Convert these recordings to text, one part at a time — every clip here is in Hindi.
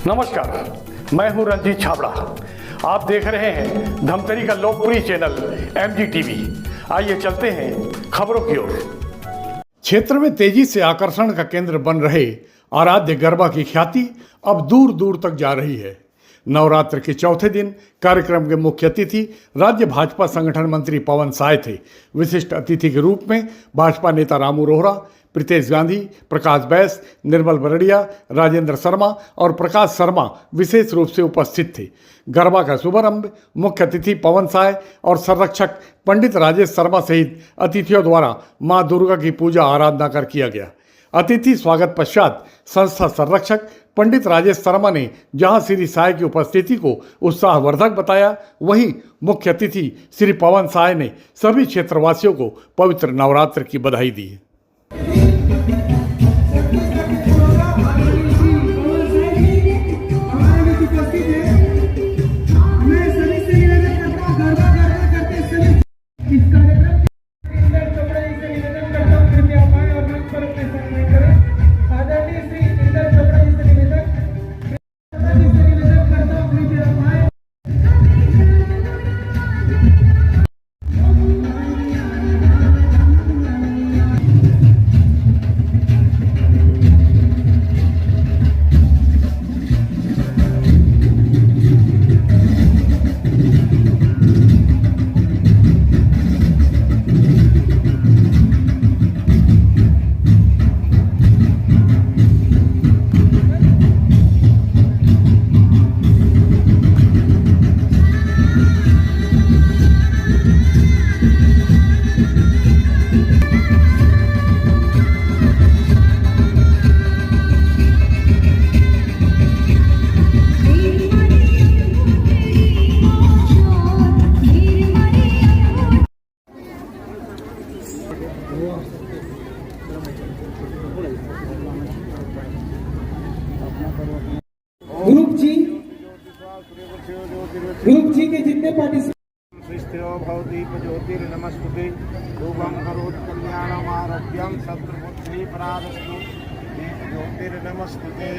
नमस्कार, मैं हूं रंजीत छाबड़ा। आप देख रहे हैं धमतरी का लोकप्रिय चैनल MGTV। आइए चलते हैं खबरों की ओर। क्षेत्र में तेजी से आकर्षण का केंद्र बन रहे आराध्य गरबा की ख्याति अब दूर दूर तक जा रही है। नवरात्र के चौथे दिन कार्यक्रम के मुख्य अतिथि राज्य भाजपा संगठन मंत्री पवन साय थे। विशिष्ट अतिथि के रूप में भाजपा नेता रामू रोहरा, प्रीतेश गांधी, प्रकाश बैस, निर्मल बरड़िया, राजेंद्र शर्मा और प्रकाश शर्मा विशेष रूप से उपस्थित थे। गरबा का शुभारंभ मुख्य अतिथि पवन साय और संरक्षक पंडित राजेश शर्मा सहित अतिथियों द्वारा मां दुर्गा की पूजा आराधना कर किया गया। अतिथि स्वागत पश्चात संस्था संरक्षक पंडित राजेश शर्मा ने जहां श्री साय की उपस्थिति को उत्साहवर्धक बताया, वहीं मुख्य अतिथि श्री पवन साय ने सभी क्षेत्रवासियों को पवित्र नवरात्र की बधाई दी। ग्रुप जी के जितने नमस्ते रूपम करोति कल्याणम आरोग्यम शत्रुबुद्धि परादस्तु ज्योतिर्नमस्ते।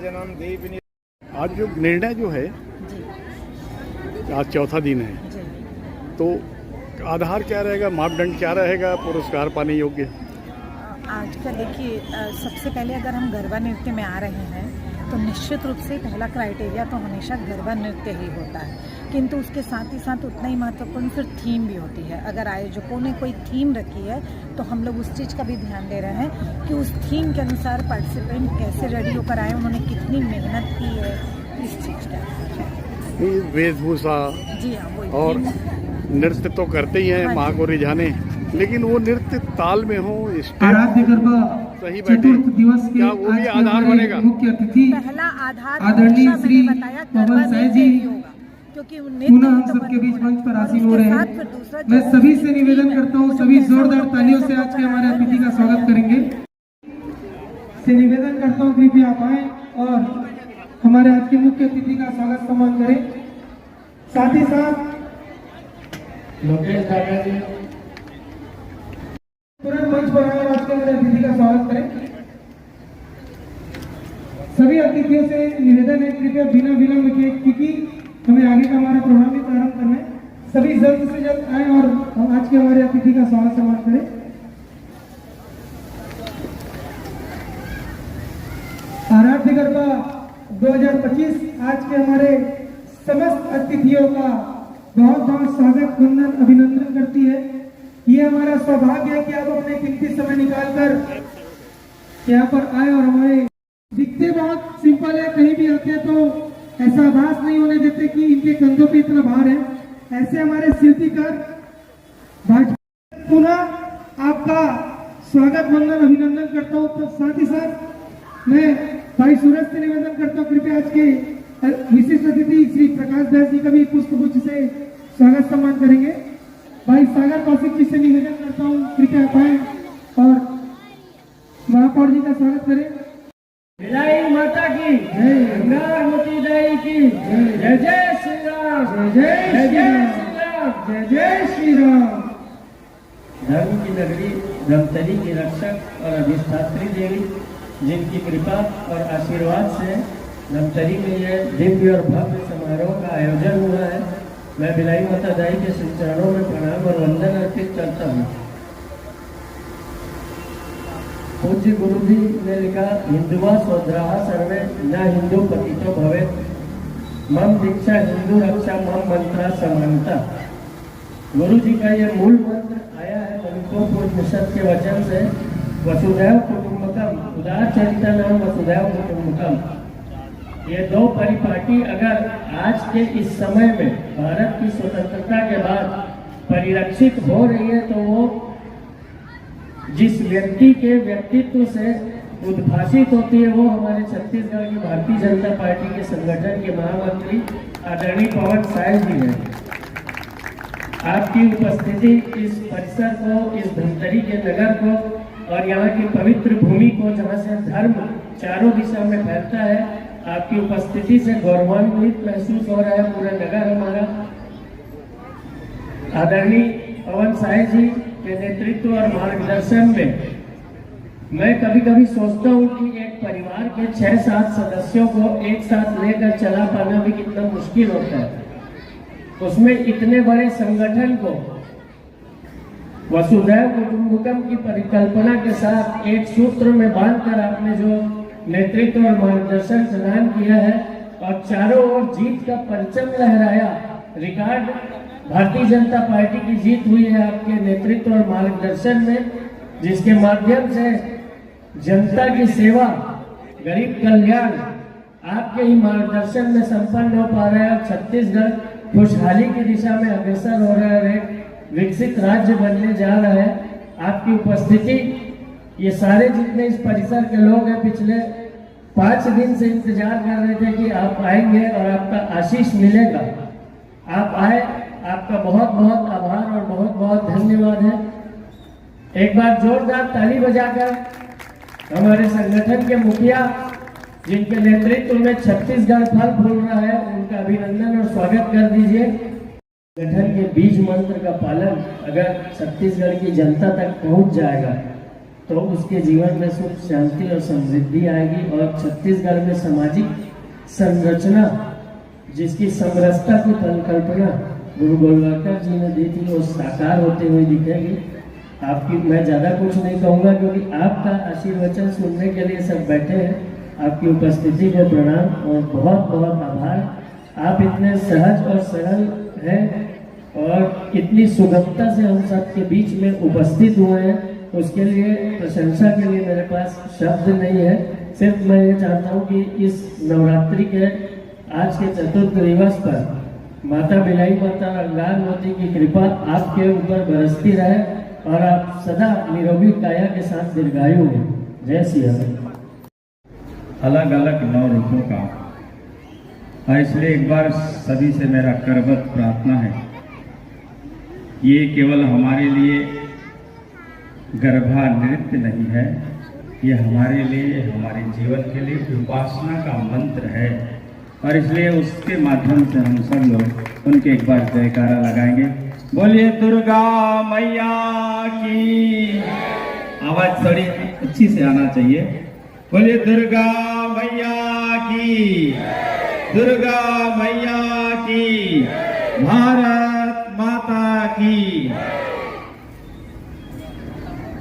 नीराजनम देवी। आज जो निर्णय जो है, जी आज चौथा दिन है, जी तो आधार क्या रहेगा, मापदंड क्या रहेगा पुरस्कार पाने योग्य? आज का देखिए, सबसे पहले अगर हम गरबा नृत्य में आ रहे हैं तो निश्चित रूप से पहला क्राइटेरिया तो हमेशा गरबा नृत्य ही होता है, किंतु उसके साथ ही साथ उतना ही महत्वपूर्ण फिर थीम भी होती है। अगर आयोजकों ने कोई थीम रखी है तो हम लोग उस चीज़ का भी ध्यान दे रहे हैं कि उस थीम के अनुसार पार्टिसिपेंट कैसे रेडी होकर आए, उन्होंने कितनी मेहनत की है, इस चीज़ का। वेशभूषा जी हाँ, वही और नृत्य तो करते ही हैं हाँ जी। माँ को रिझाने, लेकिन वो नृत्य ताल में हो, स्टेप आराध्य गरबा सही बैठे, चतुर्थ दिवस के क्या वो भी आज के आधार हमारे बनेगा? मुख्य अतिथि पहला आधार आदरणीय हमेशा श्री मैंने बताया पवन गरबा साय नृत्य जी ही होगा, क्योंकि नृत्य पुनः हम ही तो सबके बीच बनेगा। मंच पर और आसीन हो उसके रहे साथ हैं। फिर दूसरा मैं जो सभी से निवेदन थीम है, करता हूँ, वो सभी कैसे जोरदार लोग तालियों से कैसे आज के लोग हमारे आए, अतिथि का कैसे स्वागत आए। करेंगे। से निवेदन करता हूँ कृपया आप आए और हमारे आज के मुख्य अतिथि का स्वागत सम्मान करें। साथ ही साथ लोकेश दादा जी तुरंत मंच पर आए और आज के हमारे अतिथि का स्वागत करें। सभी अतिथियों से निवेदन है कृपया बिना विलंब के, क्योंकि हमें आगे का हमारा प्रोग्राम भी प्रारंभ करना है, सभी जल्द से जल्द आए और आज के हमारे अतिथि का स्वागत सम्मान करें। आराध्य गरबा 2025 आज के हमारे समस्त अतिथियों का बहुत बहुत स्वागत, वंदन, अभिनंदन करती है। ये हमारा सौभाग्य है कि आप अपने कीमती समय निकालकर यहाँ पर आए और हमारे दिखते बहुत सिंपल है, कहीं भी आते हैं तो ऐसा आभास नहीं होने देते कि इनके कंधों पे इतना भार है। ऐसे हमारे शिल्पीकार भाजपा, पुनः आपका स्वागत, वंदन, अभिनंदन करता हूँ। तो साथ ही साथ मैं भाई सूरज से निवेदन करता हूँ कृपया आज के विशिष्ट अतिथि श्री प्रकाश दास जी का भी पुष्पगुच्छ से स्वागत सम्मान करेंगे। भाई सागर कौशिक जी से निवेदन करता हूँ कृपया आए और महापौर जी का स्वागत करें। विदाई माता की गंगा मोती दाई की जय जय श्री राम, जय जय श्री राम, जय जय श्री राम। धर्म की नगरी धमतरी की रक्षक और अधिष्ठात्री देवी, जिनकी कृपा और आशीर्वाद से धमतरी में यह दिव्य और भव्य समारोह का आयोजन हुआ है। मैं बिलाई माता दाई के श्री चरणों में प्रणाम और वंदन अर्पित करता हूँ। पूज्य गुरु जी ने लिखा, हिंदुआ स्वद्राह सर्वे न हिंदू पतितो भवेत्, मम दीक्षा हिंदू रक्षा मम मंत्रा समानता। गुरु जी का ये मूल मंत्र आया है उपनिषद के वचन से, वसुधैव कुटुंबकम, उदार चरिता नाम वसुधैव कुटुंबकम। ये दो परिपाटी अगर आज के इस समय में भारत की स्वतंत्रता के बाद परिरक्षित हो रही है तो वो जिस व्यक्ति के व्यक्तित्व से उद्भाषित होती है वो हमारे छत्तीसगढ़ की भारतीय जनता पार्टी के संगठन के महामंत्री आदरणीय पवन साय जी हैं। आपकी उपस्थिति इस परिसर को, इस धमतरी के नगर को और यहाँ की पवित्र भूमि को, जहाँ से धर्म चारों दिशा में फैलता है, आपकी उपस्थिति से गौरवान्वित महसूस हो रहा है पूरा नगर हमारा। आदरणीय पवन साय जी के नेतृत्व और मार्गदर्शन में मैं कभी कभी सोचता हूँ कि एक परिवार के 6-7 सदस्यों को एक साथ लेकर चला पाना भी कितना मुश्किल होता है। उसमें इतने बड़े संगठन को वसुधैव कुटुंबकम की परिकल्पना के साथ एक सूत्र में बांधकर आपने जो नेतृत्व और मार्गदर्शन प्रदान किया है और चारों ओर जीत का परचम लहराया, रिकॉर्ड भारतीय जनता पार्टी की जीत हुई है आपके नेतृत्व और मार्गदर्शन में, जिसके माध्यम से जनता की सेवा, गरीब कल्याण आपके ही मार्गदर्शन में संपन्न हो पा रहा है और छत्तीसगढ़ खुशहाली की दिशा में अग्रसर हो रहा है, विकसित राज्य बनने जा रहा है। आपकी उपस्थिति, ये सारे जितने इस परिसर के लोग हैं पिछले 5 दिन से इंतजार कर रहे थे कि आप आएंगे और आपका आशीष मिलेगा। आप आए, आपका बहुत बहुत आभार और बहुत बहुत धन्यवाद है। एक बार जोरदार ताली बजाकर हमारे संगठन के मुखिया, जिनके नेतृत्व में छत्तीसगढ़ फल फूल रहा है, उनका अभिनंदन और स्वागत कर दीजिए। संगठन के बीज मंत्र का पालन अगर छत्तीसगढ़ की जनता तक पहुंच जाएगा तो उसके जीवन में सुख शांति और समृद्धि आएगी। और छत्तीसगढ़ में सामाजिक संरचना जिसकी समरसता की परिकल्पना गुरु गोलवालकर जी ने दी थी वो साकार होते हुए दिखेगी। आपकी मैं ज़्यादा कुछ नहीं कहूँगा क्योंकि आपका आशीर्वचन सुनने के लिए सब बैठे हैं। आपकी उपस्थिति को प्रणाम और बहुत बहुत आभार। आप इतने सहज और सरल हैं और इतनी सुगमता से हम सब के बीच में उपस्थित हुए हैं, उसके लिए प्रशंसा के लिए मेरे पास शब्द नहीं है। सिर्फ मैं ये चाहता हूँ कि इस नवरात्रि के आज के चतुर्थ दिवस पर माता बिलाई माता अंगार मोती की कृपा आपके ऊपर बरसती रहे और आप सदा निरोगी काया के साथ दीर्घायु हो। जय सिया राम। अलग अलग 9 रूपों का, और इसलिए एक बार सभी से मेरा करबद्ध प्रार्थना है, ये केवल हमारे लिए गरबा नृत्य नहीं है, ये हमारे लिए, हमारे जीवन के लिए उपासना का मंत्र है। और इसलिए उसके माध्यम से हम सब लोग उनके एक बार जयकारा लगाएंगे। बोलिए दुर्गा मैया की। आवाज थोड़ी अच्छी से आना चाहिए। बोलिए दुर्गा मैया की, दुर्गा मैया की, भारत माता की।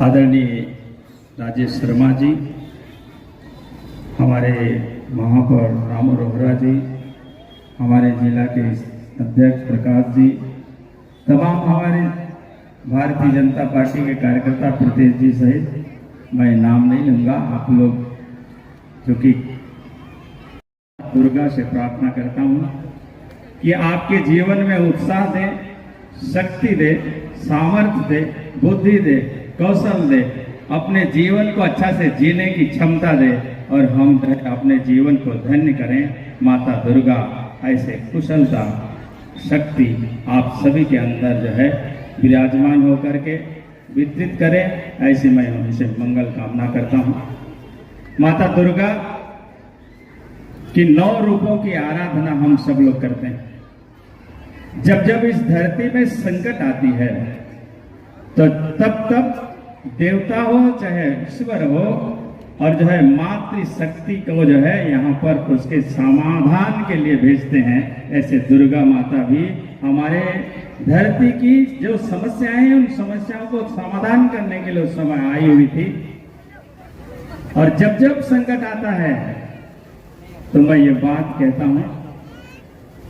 आदरणीय राजेश शर्मा जी, हमारे महापौर राम रोहरा जी, हमारे जिला के अध्यक्ष प्रकाश जी, तमाम हमारे भारतीय जनता पार्टी के कार्यकर्ता प्रतेश जी सहित मैं नाम नहीं लूँगा। आप लोग जो कि दुर्गा से प्रार्थना करता हूँ कि आपके जीवन में उत्साह दे, शक्ति दे, सामर्थ्य दे, बुद्धि दे, कौशल दे, अपने जीवन को अच्छा से जीने की क्षमता दे और हम अपने जीवन को धन्य करें। माता दुर्गा ऐसे कुशलता, शक्ति आप सभी के अंदर जो है विराजमान होकर के वितरित करें, ऐसे मैं उनसे मंगल कामना करता हूँ। माता दुर्गा की 9 रूपों की आराधना हम सब लोग करते हैं। जब जब इस धरती में संकट आती है तो तब तब देवता हो चाहे ईश्वर हो और जो है मातृशक्ति को जो है यहाँ पर उसके समाधान के लिए भेजते हैं। ऐसे दुर्गा माता भी हमारे धरती की जो समस्याएं हैं उन समस्याओं को समाधान करने के लिए उस समय आई हुई थी। और जब जब संकट आता है तो मैं ये बात कहता हूं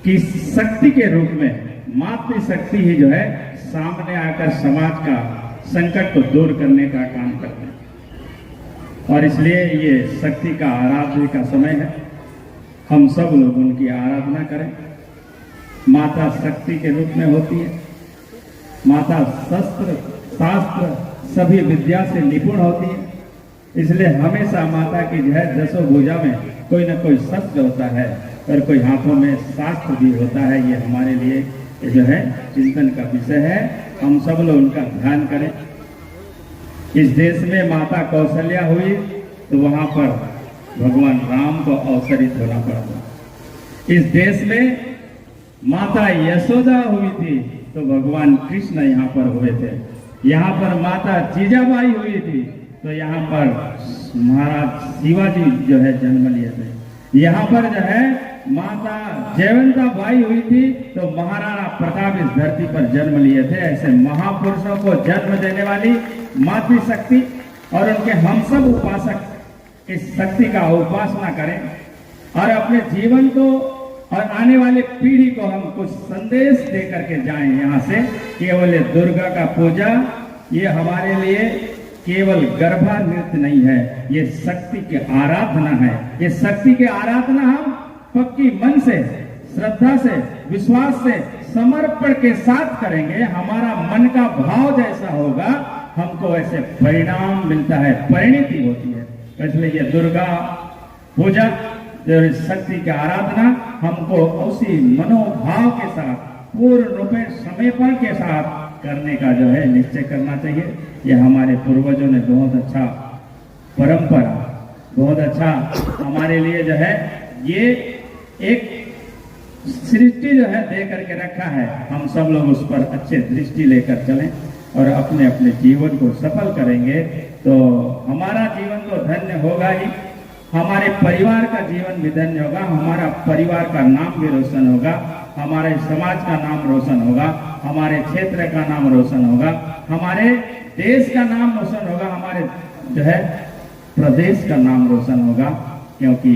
कि शक्ति के रूप में मातृशक्ति ही जो है सामने आकर समाज का संकट को दूर करने का काम करते हैं। और इसलिए ये शक्ति का आराधना का समय है, हम सब लोग उनकी आराधना करें। माता शक्ति के रूप में होती है, माता शस्त्र शास्त्र सभी विद्या से निपुण होती है। इसलिए हमेशा माता की जो है 10 भुजा में कोई ना कोई शस्त्र होता है और कोई हाथों में शास्त्र भी होता है। ये हमारे लिए जो है चिंतन का विषय है, हम सब लोग उनका ध्यान करें। इस देश में माता कौशल्या हुई तो वहां पर भगवान राम को अवसरित होना पड़ा। इस देश में माता यशोदा हुई थी तो भगवान कृष्ण यहाँ पर हुए थे। यहाँ पर माता जीजाबाई हुई थी तो यहाँ पर महाराज शिवाजी जो है जन्म लिए थे। यहाँ पर जो है माता जयवंता बाई हुई थी तो महाराणा प्रताप इस धरती पर जन्म लिए थे। ऐसे महापुरुषों को जन्म देने वाली मातृशक्ति और उनके हम सब उपासक इस शक्ति का उपासना करें और अपने जीवन को और आने वाले पीढ़ी को हम कुछ संदेश दे करके जाएं। यहाँ से केवल दुर्गा का पूजा ये हमारे लिए केवल गरबा नृत्य नहीं है, ये शक्ति की आराधना है। ये शक्ति की आराधना हम पक्की मन से, श्रद्धा से, विश्वास से, समर्पण के साथ करेंगे। हमारा मन का भाव जैसा होगा हमको ऐसे परिणाम मिलता है, परिणति होती है। इसलिए ये दुर्गा पूजा जो शक्ति की आराधना हमको उसी मनोभाव के साथ पूर्ण रूप में समर्पण के साथ करने का जो है निश्चय करना चाहिए। ये हमारे पूर्वजों ने बहुत अच्छा परंपरा, बहुत अच्छा हमारे लिए जो है ये एक सृष्टि जो है दे करके रखा है। हम सब लोग उस पर अच्छे दृष्टि लेकर चलें और अपने अपने जीवन को सफल करेंगे तो हमारा जीवन तो धन्य होगा ही, हमारे परिवार का जीवन भी धन्य होगा, हमारा परिवार का नाम भी रोशन होगा, हमारे समाज का नाम रोशन होगा, हमारे क्षेत्र का नाम रोशन होगा, हमारे देश का नाम रोशन होगा, हमारे जो है प्रदेश का नाम रोशन होगा। क्योंकि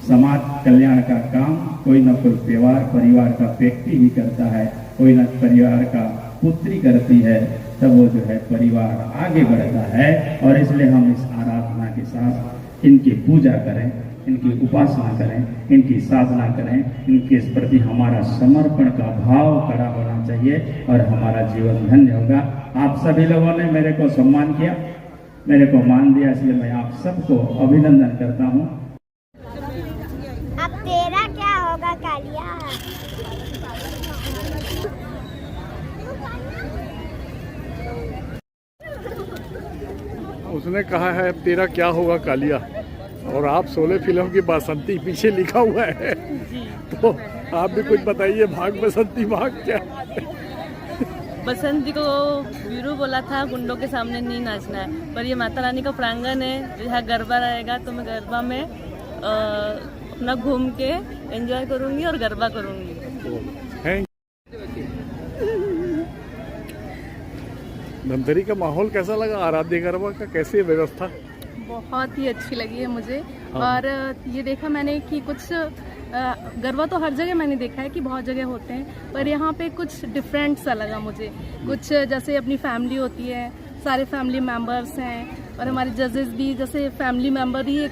समाज कल्याण का काम कोई न कोई परिवार का व्यक्ति ही करता है, कोई न परिवार का पुत्री करती है, तब वो जो है परिवार आगे बढ़ता है। और इसलिए हम इस आराधना के साथ इनकी पूजा करें, इनकी उपासना करें, इनकी साधना करें, इनके प्रति हमारा समर्पण का भाव खड़ा होना चाहिए और हमारा जीवन धन्य होगा। आप सभी लोगों ने मेरे को सम्मान किया, मेरे को मान दिया, इसलिए मैं आप सबको अभिनंदन करता हूँ। अब तेरा क्या होगा कालिया? उसने कहा है तेरा क्या होगा कालिया, और आप 16 फिल्म की बासंती पीछे लिखा हुआ है, तो आप भी कुछ बताइए, भाग बसंती भाग क्या? बसंती को वीरू बोला था गुंडों के सामने नहीं नाचना है, पर ये माता रानी का प्रांगण है, यहाँ गरबा रहेगा तो मैं गरबा में अपना घूम के एंजॉय करूँगी और गरबा करूँगी। धमतरी का माहौल कैसा लगा? आराध्य गरबा का कैसी व्यवस्था? बहुत ही अच्छी लगी है मुझे। और ये देखा मैंने कि कुछ गरबा तो हर जगह मैंने देखा है कि बहुत जगह होते हैं, पर यहाँ पे कुछ डिफरेंट सा लगा मुझे। कुछ जैसे अपनी फैमिली होती है, सारे फैमिली मेंबर्स हैं, और हमारे जजेस भी जैसे फैमिली मेंबर ही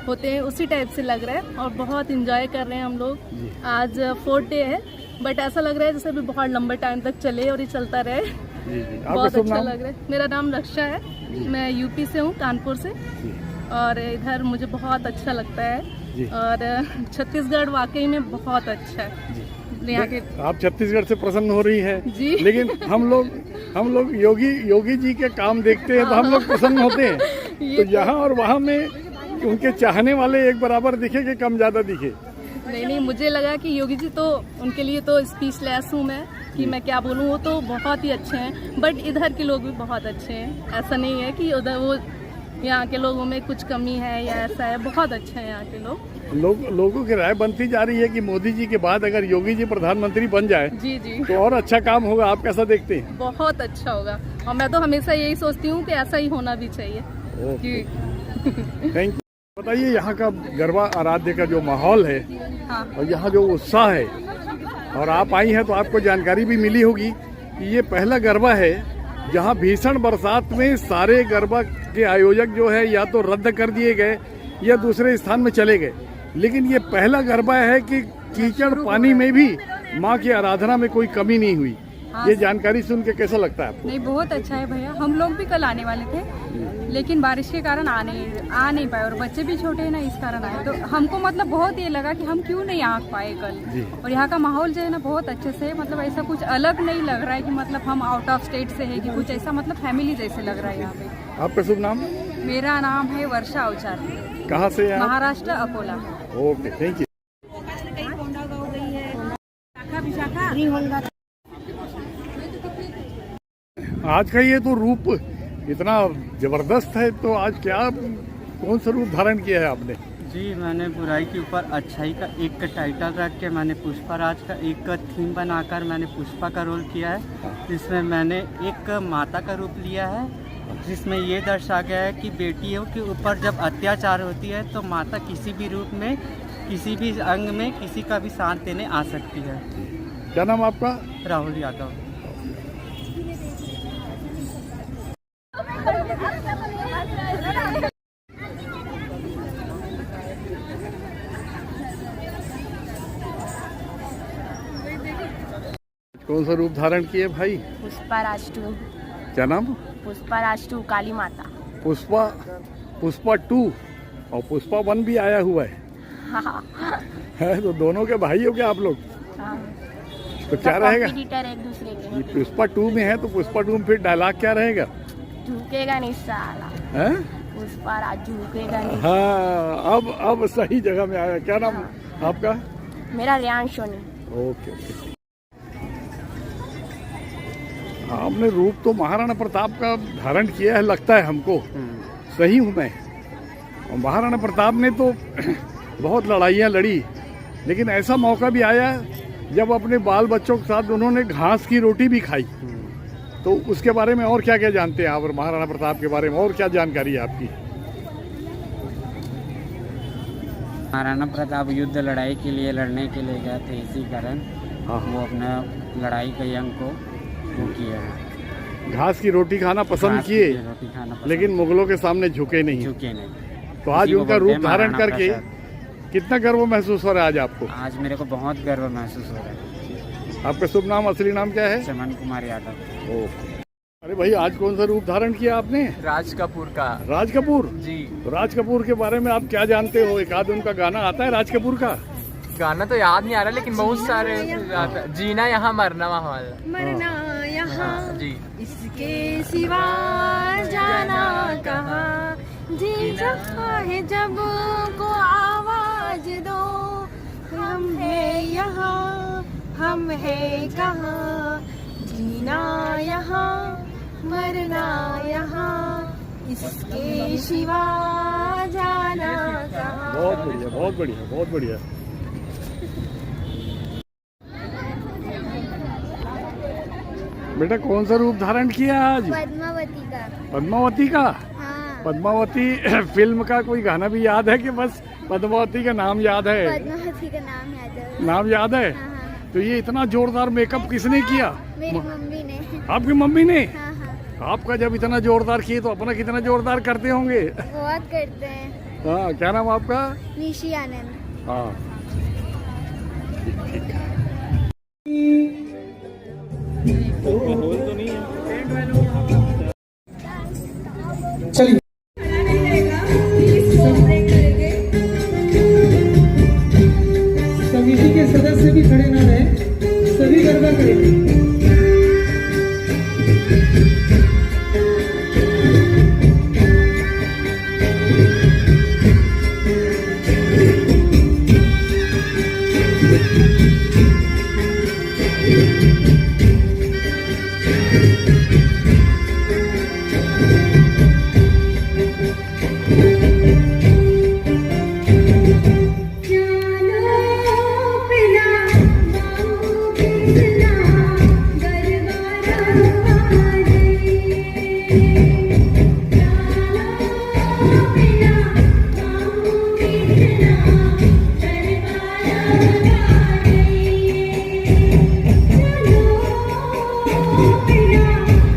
होते हैं, उसी टाइप से लग रहा है। और बहुत इंजॉय कर रहे हैं हम लोग। आज 4th डे है, बट ऐसा लग रहा है जैसे अभी बहुत लंबे टाइम तक चले और ये चलता रहे। बहुत अच्छा लग रहा है। मेरा नाम रक्षा है, मैं यूपी से हूँ, कानपुर से, और इधर मुझे बहुत अच्छा लगता है। और छत्तीसगढ़ वाकई में बहुत अच्छा है। यहाँ के आप छत्तीसगढ़ से प्रसन्न हो रही है जी, लेकिन हम लोग योगी जी के काम देखते हैं तो हम लोग प्रसन्न होते हैं। तो यहाँ और वहाँ में उनके चाहने वाले एक बराबर दिखे कि कम ज्यादा दिखे? नहीं, मुझे लगा कि योगी जी तो उनके लिए तो स्पीचलेस हूँ मैं कि मैं क्या बोलूँ। वो तो बहुत ही अच्छे हैं, बट इधर के लोग भी बहुत अच्छे हैं। ऐसा नहीं है कि उधर वो यहाँ के लोगों में कुछ कमी है या ऐसा है, बहुत अच्छे हैं यहाँ के लोगों की राय बनती जा रही है कि मोदी जी के बाद अगर योगी जी प्रधानमंत्री बन जाए जी तो और अच्छा काम होगा। आप कैसा देखते हैं? बहुत अच्छा होगा, और मैं तो हमेशा यही सोचती हूँ कि ऐसा ही होना भी चाहिए। Thank you. बताइए, यहाँ का गरबा आराध्य का जो माहौल है और यहाँ जो उत्साह है, और आप आई हैं तो आपको जानकारी भी मिली होगी कि ये पहला गरबा है जहाँ भीषण बरसात में सारे गरबा के आयोजक जो है या तो रद्द कर दिए गए या दूसरे स्थान में चले गए, लेकिन ये पहला गरबा है कि कीचड़ पानी में भी माँ की आराधना में कोई कमी नहीं हुई। ये जानकारी सुन के कैसा लगता है आपको? नहीं, बहुत अच्छा है भैया। हम लोग भी कल आने वाले थे, लेकिन बारिश के कारण आ नहीं पाए, और बच्चे भी छोटे हैं ना, इस कारण आए। तो हमको मतलब बहुत ये लगा कि हम क्यों नहीं आ पाए कल। और यहाँ का माहौल जो है ना बहुत अच्छे से, मतलब ऐसा कुछ अलग नहीं लग रहा है कि मतलब हम आउट ऑफ स्टेट से है कि कुछ ऐसा, मतलब फैमिली जैसे लग रहा है यहाँ पे। आपका शुभ नाम? मेरा नाम है वर्षा अवचार। कहाँ से? Maharashtra, Akola. Okay, thank you. आज का ये तो रूप इतना जबरदस्त है, तो आज क्या कौन सा रूप धारण किया है आपने? जी, मैंने बुराई के ऊपर अच्छाई का एक टाइटल रख के मैंने पुष्पराज का एक थीम बनाकर मैंने पुष्पा का रोल किया है, जिसमें मैंने एक माता का रूप लिया है, जिसमें ये दर्शा गया है कि बेटियों के ऊपर जब अत्याचार होती है तो माता किसी भी रूप में, किसी भी अंग में किसी का भी साथ देने आ सकती है। क्या नाम आपका? राहुल यादव। कौन सा रूप धारण किए भाई? पुष्पराज 2। क्या नाम? पुष्पराज 2, काली माता। पुष्पा 2 और पुष्पा 1 भी आया हुआ है। है तो दोनों के भाई हो क्या आप लोग? तो क्या रहेगा? एक दूसरे के। ये पुष्पा 2 में है तो पुष्पा 2 में फिर डायलॉग क्या रहेगा? झुकेगा नहीं साला। है? पुष्पराज झुकेगा नहीं। हाँ, अब सही जगह में आया। क्या नाम आपका? मेरा रियान सोनी। ओके। आपने रूप तो महाराणा प्रताप का धारण किया है, लगता है हमको। सही हूँ मैं? और महाराणा प्रताप ने तो बहुत लड़ाइयाँ लड़ी, लेकिन ऐसा मौका भी आया जब अपने बाल बच्चों के साथ उन्होंने घास की रोटी भी खाई। तो उसके बारे में और क्या क्या जानते हैं आप, और महाराणा प्रताप के बारे में और क्या जानकारी है आपकी? महाराणा प्रताप युद्ध लड़ाई के लिए लड़ने के लिए गए थे, इसी कारण वो अपना लड़ाई के यंग को वो किया, घास की रोटी खाना पसंद किए, लेकिन मुगलों के सामने झुके नहीं। तो आज उनका रूप धारण करके कितना गर्व महसूस हो रहा है आज आपको? आज मेरे को बहुत गर्व महसूस हो रहा है। आपका शुभ नाम, असली नाम क्या है? चमन कुमार यादव। अरे भाई, आज कौन सा रूप धारण किया आपने? राज कपूर का। राज कपूर जी। राज कपूर के बारे में आप क्या जानते हो? एक आध उनका गाना आता है राज कपूर का? गाना तो याद नहीं आ रहा, लेकिन बहुत सारे। जीना यहाँ मरना वहाँ, मरना यहाँ जी, इसके सिवा जाना कहाँ, जी जहाँ है जब को आवाज दो, हम है यहाँ हम है कहाँ, जीना यहाँ मरना यहाँ, इसके सिवा जाना कहाँ। बहुत बढ़िया, बहुत बढ़िया, बहुत बढ़िया। बेटा, कौन सा रूप धारण किया आज? पद्मावती का। पद्मावती का? हाँ। पद्मावती फिल्म का कोई गाना भी याद है कि बस पद्मावती का नाम याद है? पद्मावती का नाम याद है। नाम याद है? हाँ, हाँ। तो ये इतना जोरदार मेकअप किसने किया? मेरी मम्मी ने। आपकी मम्मी ने? हाँ, हाँ। आपका जब इतना जोरदार किए तो अपना कितना जोरदार करते होंगे? बहुत करते हैं। हाँ, क्या नाम आपका? निशी आनंद। हाँ, चलिए समिति के सदस्य भी खड़े ना रहे, सभी गरबा करेंगे।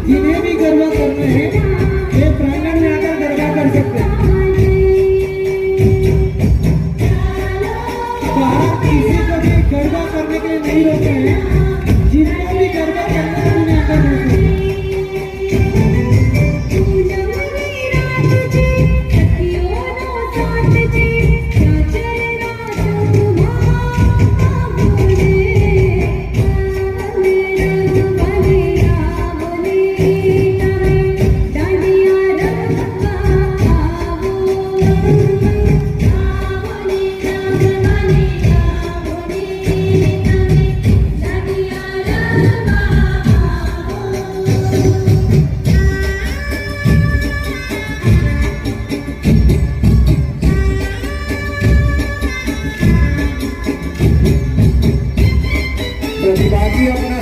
जिन्हें भी गरबा करना है ये प्रांगण में आकर गरबा कर सकते हैं। किसी को भी गरबा करने के लिए नहीं रोके हैं, जिनको भी गरबा करना है उन्हें आकर रोके। प्रतिभागी अपना